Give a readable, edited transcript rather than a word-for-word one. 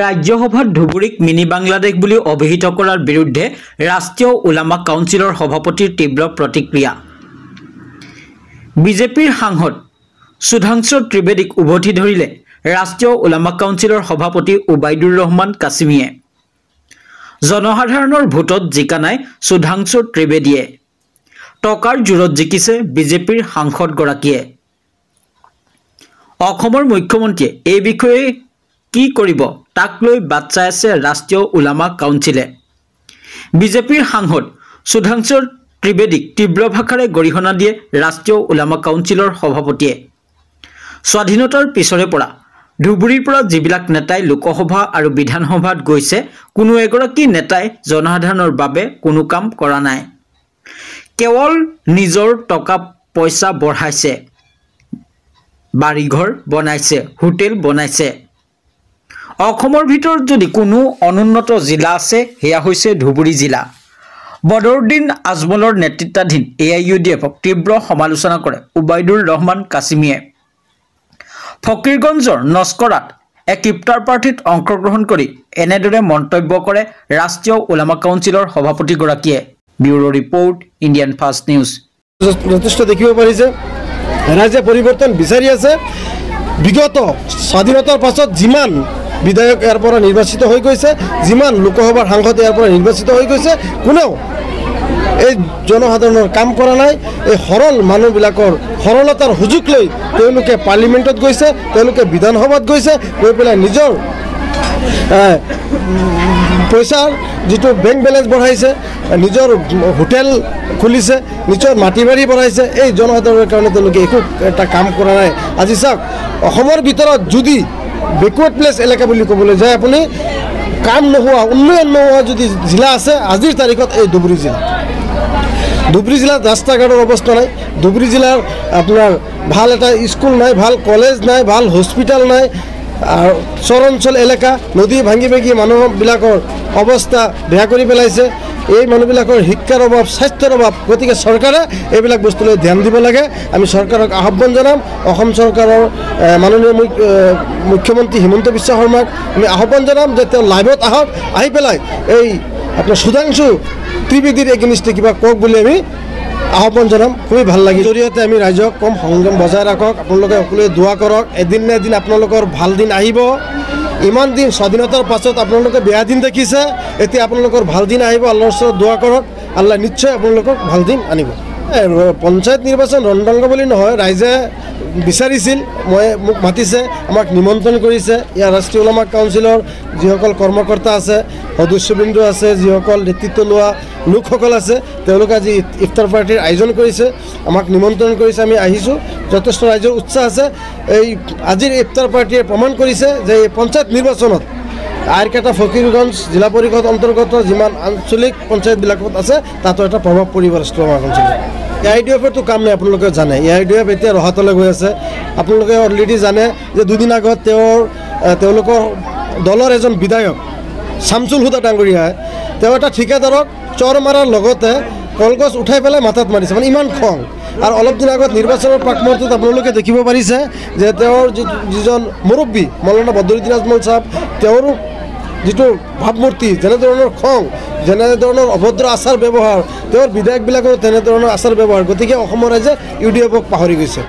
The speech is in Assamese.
ৰাজ্যসভাত ধুবুৰীক মিনি বাংলাদেশ বুলি অভিহিত কৰাৰ বিৰুদ্ধে ৰাষ্ট্ৰীয় ওলামা কাউন্সিলৰ সভাপতিৰ তীব্ৰ প্ৰতিক্ৰিয়া। বিজেপিৰ সাংসদ সুধাংশু ত্ৰিবেদীক উভতি ধৰিলে ৰাষ্ট্ৰীয় ওলামা কাউন্সিলৰ সভাপতি উবাইদুৰ ৰহমান কাছিমিয়ে। জনসাধাৰণৰ ভোটত জিকা নাই সুধাংশু ত্ৰিবেদীয়ে, টকাৰ জোৰত জিকিছে বিজেপিৰ সাংসদগৰাকীয়ে। অসমৰ মুখ্যমন্ত্ৰীয়ে এই বিষয়ে কি কৰিব তাক লৈ বাট চাই আছে ৰাষ্ট্ৰীয় ওলামা কাউন্সিলে। বিজেপিৰ সাংসদ সুধাংশু ত্ৰিবেদীক তীব্ৰ ভাষাৰে গৰিহণা দিয়ে ৰাষ্ট্ৰীয় ওলামা কাউন্সিলৰ সভাপতিয়ে। স্বাধীনতাৰ পিছৰে পৰা ধুবুৰীৰ পৰা যিবিলাক নেতাই লোকসভা আৰু বিধানসভাত গৈছে, কোনো এগৰাকী নেতাই জনসাধাৰণৰ বাবে কোনো কাম কৰা নাই। কেৱল নিজৰ টকা পইচা বঢ়াইছে, বাড়ীঘৰ বনাইছে, হোটেল বনাইছে। অসমৰ ভিতৰত যদি কোনো অনুন্নত জিলা আছে সেয়া হৈছে ধুবুৰী জিলা। বদৰুদ্দিন আজমলৰ নেতৃত্বাধীন AIUDFক তীব্ৰ সমালোচনা কৰে উবাইদুৰ ৰহমান কাছিমিয়ে। ফকীৰগঞ্জৰ নস্কৰাত এক ইফতাৰ পাৰ্টিত অংশগ্ৰহণ কৰি এনেদৰে মন্তব্য কৰে ৰাষ্ট্ৰীয় ওলামা কাউন্সিলৰ সভাপতিগৰাকীয়ে। Bureau report, Indian fast news. যথেষ্ট দেখিব পাৰিছে ৰাইজে পৰিৱৰ্তন বিচাৰি আছে। বিগত স্বাধীনতাৰ পাছত যিমান বিধায়ক ইয়াৰ পৰা নিৰ্বাচিত হৈ গৈছে, যিমান লোকসভাৰ সাংসদ ইয়াৰ পৰা নিৰ্বাচিত হৈ গৈছে, কোনেও এই জনসাধাৰণৰ কাম কৰা নাই। এই সৰল মানুহবিলাকৰ সৰলতাৰ সুযোগ লৈ তেওঁলোকে পাৰ্লিমেণ্টত গৈছে, তেওঁলোকে বিধানসভাত গৈছে, গৈ পেলাই নিজৰ পইচাৰ যিটো বেংক বেলেঞ্চ বঢ়াইছে, নিজৰ হোটেল খুলিছে, নিজৰ মাটি বাৰী বঢ়াইছে। এই জনসাধাৰণৰ কাৰণে তেওঁলোকে একো এটা কাম কৰা নাই। আজি চাওক, অসমৰ ভিতৰত যদি বেকৱাৰ্ড প্লেচ এলেকা বুলি ক'বলৈ যায়, আপুনি কাম নোহোৱা, উন্নয়ন নোহোৱা যদি জিলা আছে আজিৰ তাৰিখত এই ধুবুৰী জিলা। ধুবুৰী জিলাত ৰাস্তা ঘাটৰ অৱস্থা নাই। ধুবুৰী জিলাৰ আপোনাৰ ভাল এটা স্কুল নাই, ভাল কলেজ নাই, ভাল হস্পিটেল নাই। আৰু চৰাঞ্চল এলেকা, নদী ভাঙি ভাঙি মানুহবিলাকৰ অৱস্থা বেয়া কৰি পেলাইছে। এই মানুহবিলাকৰ শিক্ষাৰ অভাৱ, স্বাস্থ্যৰ অভাৱ। গতিকে চৰকাৰে এইবিলাক বস্তুলৈ ধ্যান দিব লাগে। আমি চৰকাৰক আহ্বান জনাম। অসম চৰকাৰৰ মাননীয় মুখ্যমন্ত্ৰী হিমন্ত বিশ্ব শৰ্মাক আমি আহ্বান জনাম যে তেওঁ লাইভত আহক, আহি পেলাই এই আপোনাৰ সুধাংশু ত্ৰিবেদীৰ এগেইনষ্টে কিবা কওক বুলি আমি আহ্বান জনাম। খুবেই ভাল লাগে। জৰিয়তে আমি ৰাইজক কম সংযম বজাই ৰাখক, আপোনালোকে সকলোৱে দোৱা কৰক। এদিন নে এদিন আপোনালোকৰ ভাল দিন আহিব। ইমান দিন স্বাধীনতাৰ পাছত আপোনালোকে বেয়া দিন দেখিছে, এতিয়া আপোনালোকৰ ভাল দিন আহিব। আল্লাহৰ ওচৰত দোৱা কৰক, আল্লাহ নিশ্চয় আপোনালোকক ভাল দিন আনিব। পঞ্চায়ত নিৰ্বাচন ৰণ্ডাংগ বুলি নহয়, ৰাইজে বিচাৰিছিল, মোক মাতিছে, আমাক নিমন্ত্ৰণ কৰিছে। ইয়াৰ ৰাষ্ট্ৰীয় ওলামা কাউন্সিলৰ যিসকল কৰ্মকৰ্তা আছে, সদস্যবৃন্দ আছে, যিসকল নেতৃত্ব লোৱা লোকসকল আছে, তেওঁলোকে আজি ইফতাৰ পাৰ্টিৰ আয়োজন কৰিছে, আমাক নিমন্ত্ৰণ কৰিছে। আমি আহিছোঁ, যথেষ্ট ৰাইজৰ উৎসাহ আছে। এই আজিৰ ইফতাৰ পাৰ্টিয়ে প্ৰমাণ কৰিছে যে এই পঞ্চায়ত নিৰ্বাচনত আইৰকেটা ফকীৰগঞ্জ জিলা পৰিষদ অন্তৰ্গত যিমান আঞ্চলিক পঞ্চায়তবিলাকত আছে, তাতো এটা প্ৰভাৱ পৰিব ৰাষ্ট্ৰীয় ওলামা কাউন্সিলৰ। AIUDFৰতো কাম নাই, আপোনালোকে জানে। AIUDF এতিয়া ৰহাতলৈ গৈ আছে। আপোনালোকে অলৰেডি জানে যে দুদিন আগত তেওঁলোকৰ দলৰ এজন বিধায়ক শামছুল হুদা ডাঙৰীয়াই তেওঁ এটা ঠিকাদাৰক চৰ মাৰাৰ লগতে কলগছ উঠাই পেলাই মাথাত মাৰিছে। মানে ইমান খং। আৰু অলপ দিন আগত নিৰ্বাচনৰ প্ৰাক মুহূৰ্তত আপোনালোকে দেখিব পাৰিছে যে তেওঁৰ যিজন মুৰব্বী মৌলানা বদৰুদ্দিন আজমল চাহাব, তেওঁৰ যিটো ভাৱমূৰ্তি, যেনেধৰণৰ খং, যেনেধৰণৰ অভদ্ৰ আচাৰ ব্যৱহাৰ, তেওঁৰ বিধায়কবিলাকৰো তেনেধৰণৰ আচাৰ ব্যৱহাৰ। গতিকে অসমৰ ৰাইজে UDFক পাহৰি গৈছে।